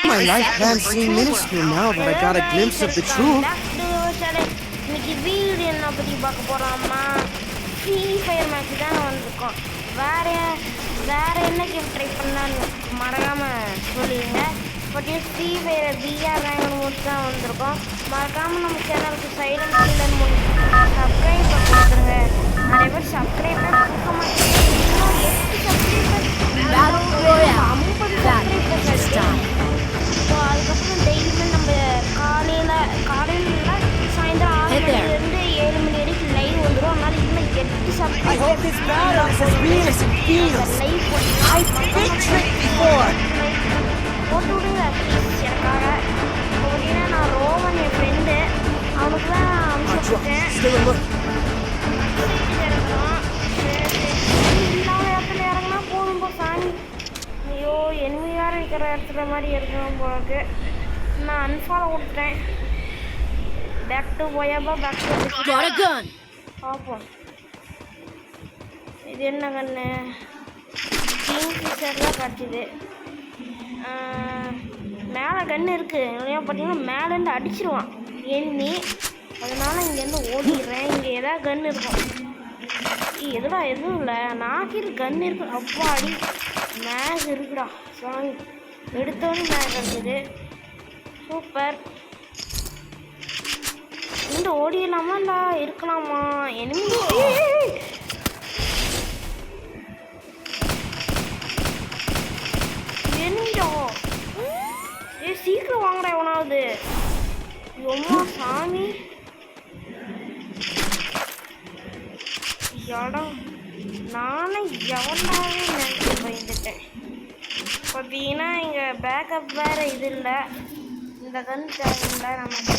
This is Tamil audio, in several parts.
My life plans seem minuscule now that I got a glimpse of the truth. இன்னைக்கு வீடியோ என்ன பற்றி பார்க்க போகிறோம்னா ஃப்ரீ ஃபயர் மேட்ச் தான் வந்திருக்கோம். வேறு என்ன கேம் ட்ரை பண்ணான்னு மறக்காமல் சொல்லிடுங்க. But Free Fire BR rank முடிச்சு தான் வந்திருக்கோம். மறக்காமல் நம்ம சேனலுக்கு சைலண்ட் இல்லைன்னு முடிச்சு சப்ஸ்கிரைப் கொடுத்துருங்க. நிறைய பேர் சப்ஸ்கிரைபே கொடுக்க மாட்டேங்க. இன்னும் 8 சப்ஸ்கிரைபர் 50 சப்ஸ்கிரைபர். ஸோ அதுக்கப்புறம் டெய்லியுமே நம்ம காலையில் சாயந்தரம் 6 மணிலேருந்து 7 மணி வரைக்கும் லைவ் வந்துடும். அதனால் இன்னும் 8 சப்ஸ்கிரைபர் போட்டு விடுங்க ப்ளீஸ் எனக்காக. இப்போ பார்த்தீங்கன்னா நான் ரோவன் என் ஃப்ரெண்டு அவனுக்கு தான் அனுப்பிச்சுட்டேன். இறங்கணும் இல்லாத இடத்துல இறங்கினா போதும்போ சாமி. ஐயோ எனிமையாக இருக்கிற இடத்துல மாதிரி இருக்கணும் போலக்கு. நான் அன்ஃபாலோ கொடுத்துட்டேன். பேக் டு போயாப்பா பேக் டு பார்ப்போம். இது என்ன கண்ணு கிங் ஃபிஷர் தான் கிடச்சிது. மேலே கன்று இருக்குது. பார்த்தீங்கன்னா மேலேருந்து அடிச்சிருவான் எனிமி. அதனால் இங்கேருந்து ஓடிடுறேன். இங்கே எதாவது கன்று இருக்கும். எதுடா எதுவும் இல்லை நாக்கில் கன்று இருக்கு. அப்பா அடி மேக் இருக்குடா சாமி. எடுத்தோடனே மேக் கிடச்சிது. சூப்பர். இந்த ஓடிடலாமா இல்லை இருக்கலாமா? எனிமி எனிமிடோ. சீக்கிரம் வாங்குறா எவனாவது. எம்மா சாமி இடம் நானே எவனாவே நினைச்சு பயந்துட்டேன். பார்த்தீங்கன்னா இங்கே பேக்கப் வேறு இது இல்லை. இந்த கன் தேவையில்லை நமக்கு.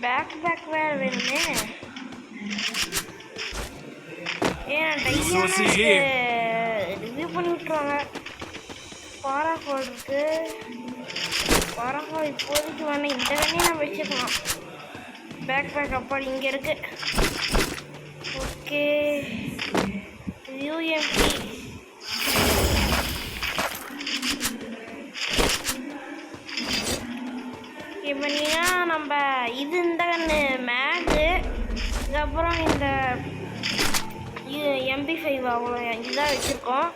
பேக் வேறு வேணுமே. ஏன் ரிவ்யூ பண்ணி விட்டுருவாங்க. பாராஃபால் இருக்கு. பாராஃபால் இப்போதைக்கு வேணாம். இந்த கண்ணையும் நான் வச்சுக்கலாம். பேக் அப்பாடி இங்கே இருக்கு. ஓகே யூஎம்பி இப்போனா நம்ம இது இந்த கண்ணு மேகு. இதுக்கப்புறம் இந்த MP5 அவ்வளோ இதுதான் வச்சுருக்கோம்.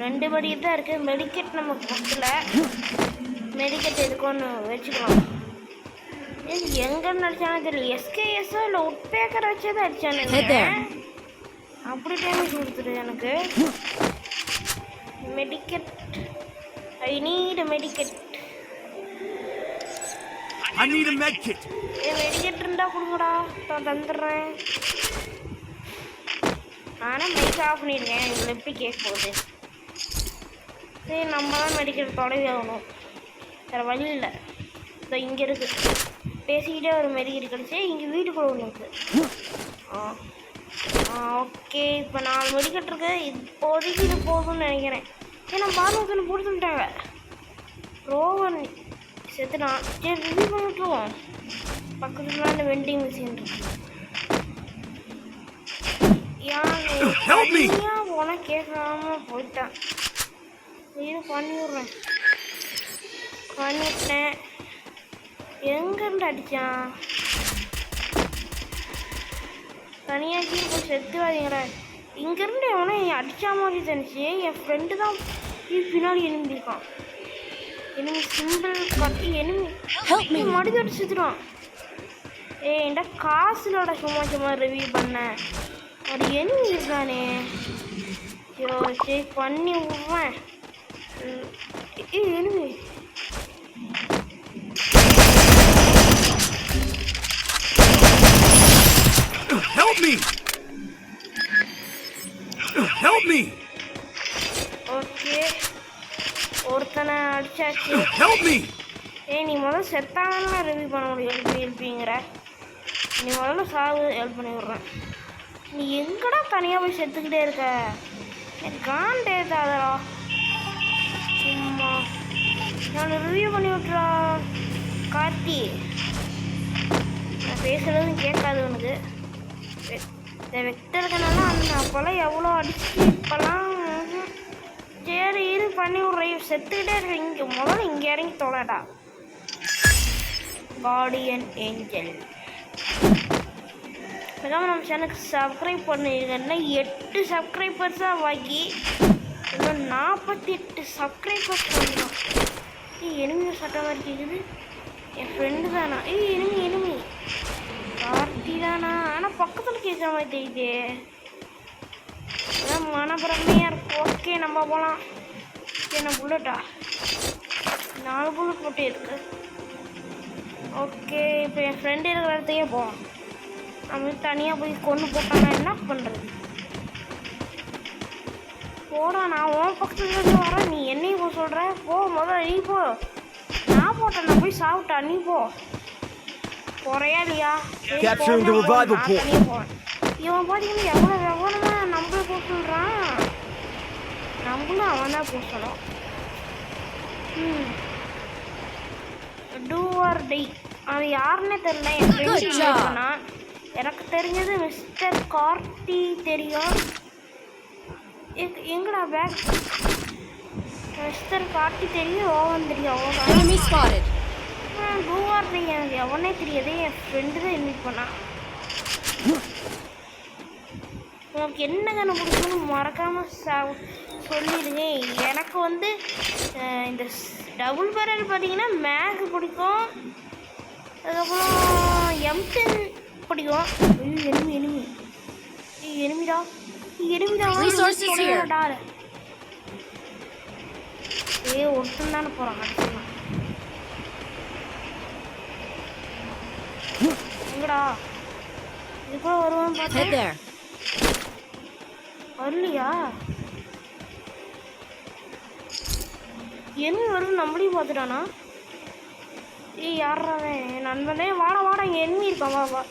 2 படி தான் இருக்குது. மெடிக்கெட் நமக்கு பக்கத்தில் மெடிக்கெட் எதுக்கொன்று வச்சுக்கலாம். இது எங்கன்னு அடித்தானே தெரியல. SKS இல்லை உட்பேக்கரை வச்சு தான் அடித்தானே. அப்படி டேமேஜ் கொடுத்துரு எனக்கு. மெடிக்கெட் ஐ நீட் மெடிக்கெட். மெடிக்கெட் இருந்தால் கொடுங்கடா நான் தந்துடுறேன். ஆனால் மைக் ஆஃப் பண்ணிடுங்க. எங்களை எப்படி கேட்க போகுது. சரி நம்ம தான் மெடிக்கல் தொடங்கி ஆகணும். வேறு வழி இல்லை. ஸோ இங்கே இருக்குது. பேசிக்கிட்டே ஒரு மெடிக்கல் கிடச்சி இங்கே வீட்டுக்குள்ள ஒன்று இருக்குது. ஓகே இப்போ 4 மெடிக்கல் இருக்குது. இப்போதைக்கு இது போதும்னு நினைக்கிறேன். ஏன்னா பாரூக்கன்னு கொடுத்துட்டாங்க. ரோவன் செத்துட்டான். சரி ரிவ்யூ பண்ணிட்டுருவோம். பக்கத்துல அந்த வெண்டிங் மிஷின் இருக்கு. போனா கேட்காம போயிட்டான். இது பண்ணிவிட்றேன். பண்ணிட்டேன். எங்கேருந்து அடித்தான்? தனியாக்கி இப்போ செத்து வாதிங்கடா. இங்கேருந்து எவனா அடித்தா மாதிரி தனிச்சு. என் ஃப்ரெண்டு தான் பின்னாடி எழுந்திருக்கான். எனிமி சிம்பிள் கட்டி எனிமி மடித்து அடிச்சு சுற்றுறான். என்கிட்ட காசுலோட சும்மா ரிவ்யூ பண்ணேன். ஒரு எனிமி இருக்கானே. ஐயோ சரி பண்ணி விட்றேன். எனிமி ஓகே ஒருத்தனை அடிச்சாச்சு. நீ முதல்ல செத்தானா ரிவ்யூ பண்ண முடியும். ஹெல்ப்பிங்கிற நீ முதல்ல சாவு ஹெல்ப் பண்ணி விட்றேன். நீ எங்கடா தனியாக போய் செத்துக்கிட்டே இருக்க? எனக்கு காண்டே தாதரா சும்மா. நான் ரிவ்யூ பண்ணி விட்றா கார்த்தி. நான் பேசுகிறதும் கேட்காது உனக்கு. இந்த வெக்டர் கண்ணெல்லாம் அந்த அப்போல்லாம் எவ்வளோ அடிச்சு இப்போல்லாம் செத்துக்கிட்டே இருக்க. இங்கே முதல்ல இங்கே இறங்கி தொலைடா. Guardian angel. நம்ம சேனலுக்கு சப்ஸ்கிரைப் பண்ணிருக்கேன்னா 8 சப்ஸ்கிரைபர்ஸாக வாங்கி இன்னும் 48 சப்ஸ்கிரைபர்ஸ் பண்ணலாம். எனிமி சட்டம் மாதிரி கேட்குது. என் ஃப்ரெண்டு தானா? எனிமி கார்த்தி தானா? ஆனால் பக்கத்தில் கேட்குற மாதிரி தெரியுது. அதான் மனப்பிரமையாக இருக்கும். ஓகே நம்ம போகலாம். என்ன புல்லட்டா? 4 புல்லட் போட்டு இருக்கு. ஓகே இப்போ என் ஃப்ரெண்டு இருக்கிற இடத்தையே போவோம். நம்ம தனியாக போய் கொண்டு போட்டானா என்ன பண்ணுறது? போடா, நான் உன் பக்கத்துல இருந்து வரேன். நீ என்னையும் போக சொல்கிற? போ முதல்ல நீ போ. நான் போட்டேன், நான் போய் சாப்பிட்டா. நீ போ. போறையா இல்லையா? தனியாக போவேன். இவன் பார்த்தீங்கன்னா எவ்வளோ எவ்வளோமா நம்மள போக சொல்கிறான். நம்மளும் அவன் தான் போக சொல்லுவோம். Do or die. அது யாருன்னே தெரியல. என் ஃப்ரெண்ட்ஸ் சொன்னா. எனக்கு தெரிஞ்சது மிஸ்டர் கார்த்தி தெரியும். எங்கடா பேக்? மிஸ்டர் கார்த்தி தெரியும். ஓவன் தெரியும். டூ ஆர் டை எனக்கு எவனே தெரியாது. என் ஃப்ரெண்டு தான் இன்வைட் பண்ணான். உங்களுக்கு என்ன கண்ணு பிடிக்கும்னு மறக்காமல் சொல்லிடுங்க. எனக்கு வந்து இந்த டபுள் பேரல் பார்த்தீங்கன்னா மேக் பிடிக்கும். அதுக்கப்புறம் M10 பிடிக்கும். எனிமிடா ஒருத்தன் தானே போகிறான். எங்கடா இது கூட வருவான்னு பார்த்தேன். வரலையா? எனிமி வருது. நம்மளையும் பார்த்துட்டானா? யாராவன்? என் நண்பனே. வாடா இங்கே எனிமி இருக்கான். வா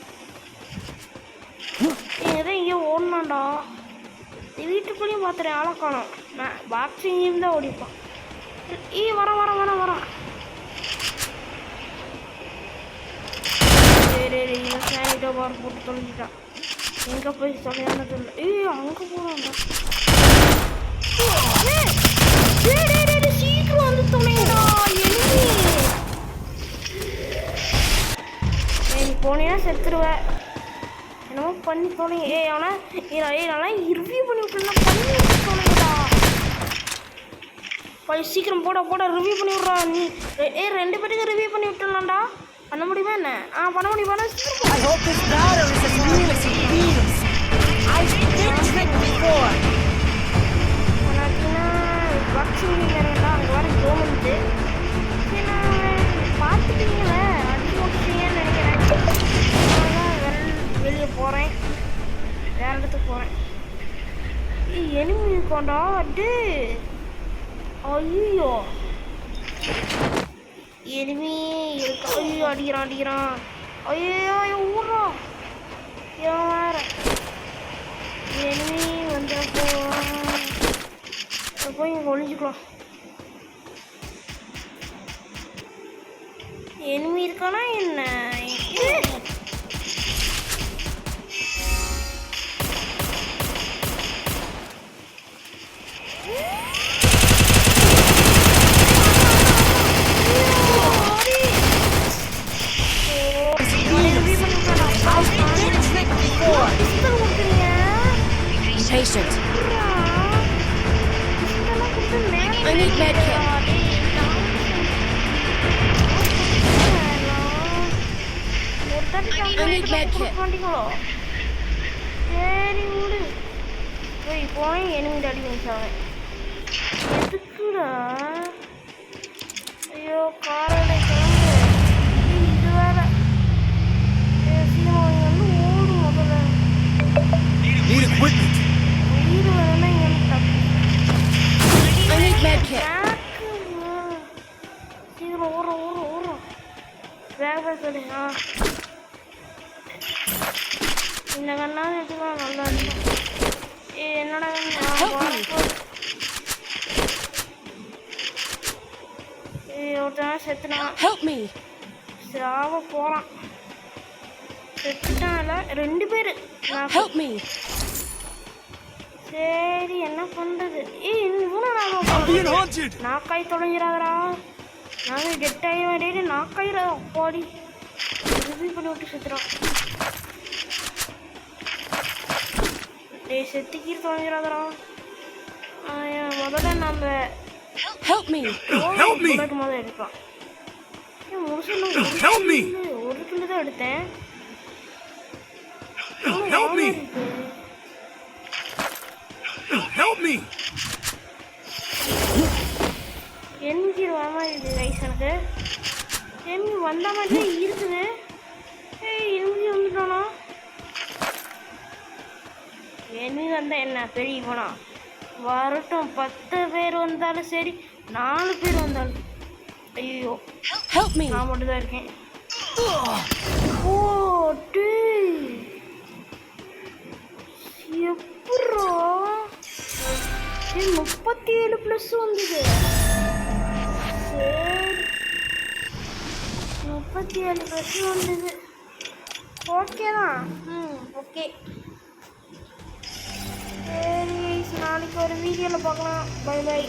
ஏதான் இங்கே ஓடனாண்டா. வீட்டுக்குள்ளேயும் பார்த்துறேன். ஆளை காணோம். நான் பாக்ஸிங்கையும் தான் ஓடிப்பான். வரான். சரி சானிட்டோ பார் போட்டு தொலைஞ்சிட்டான். எங்கே போய் தொலையானது இல்லை. அங்கே போகிறான்டா. சீக்கிரம் வந்து தொலைடா. நீ போனீங்கன்னா செத்துருவேன். என்னமோ பண்ணி தொலைங்க. நல்லா ரிவ்யூ பண்ணி விட்டுலாம். பண்ணி விட்டு தொலைங்கடா. சீக்கிரம் போட ரிவ்யூ பண்ணி விட்றா. நீ 2 பேருக்கு ரிவ்யூ பண்ணி விட்டுலாம்டா. பண்ண முடியுமா என்ன? பண்ண முடியுமா? பாக்ஸிங்கிறா. அங்கே வர தோணுது. பார்த்துட்டீங்களே, அடிச்சு முடிச்சிங்கன்னு நினைக்கிறேன். வெளியே போகிறேன். வேற இடத்துக்கு போகிறேன். எனிமி இருக்காண்டா. ஐயோ எனிமி இருக்கா? ஐயோ அடிக்கிறான். ஐயோ ஊர்றா. இவன் வேற எனிமி வந்தப்போ போய் இங்கே ஒழிஞ்சுக்கலாம். எனிமி இருக்கானா என்ன? Patient. I need medkit. I need medkit. சரி விடு. போய் எனிமிட்டு அடி பண்ணிச்சாங்க. எதுக்குடா? ஐயோ காரோட கிளம்பு. இது வேற. சீக்கிரம் வந்து ஓடு முதல்ல. உயிர் வரனா இங்கே தப்பு. சீக்கிரம் ஓடுறோம். வேக சொல்லு. இந்த கண்ணாவது எடுத்துக்கலாம். நல்லா இருக்கும். என்னடா ஒருத்தன் செத்துனான். சாவ போகிறான். செத்துட்டான்ல 2 பேர். சரி என்ன பண்ணுறது? இவ்வளோ நாங்கள் being haunted. நாக்காய் தொலைஞ்சிடாதடா. நானும் டெட்டாயிரம் டேடி நாக்காயிரா போடி. ரிவ்யூ பண்ணி விட்டு சுத்துறான். டேய் செத்துக்கீர் தொலைஞ்சிடாதடா. முதல்ல நம்ம Help me. Help me. முதல்ல எடுக்கலாம். Help me. ஒரு கிலோ தான் எடுத்தேன். Help me. Help me. என்ஜி வர மாதிரி இருக்குது ரைஸ் எனக்கு. என்ஜி வந்த மாதிரி இருக்குது. ஏய் என்ஜி வந்துட்டோனா? என்ஜி வந்தால் என்ன பெரிய போனா வரட்டும். 10 பேர் வந்தாலும் சரி 4 பேர் வந்தாலும். ஐயோ Help me. நான் மட்டும் தான் இருக்கேன். ஓ டேய் எப்பட்றா 37 ப்ளஸ் வந்தது. சரி 37 ப்ளஸ் வந்தது. ஓகே தான். ஓகே சரி நாளைக்கு ஒரு வீடியோவில் பார்க்கலாம். Bye by.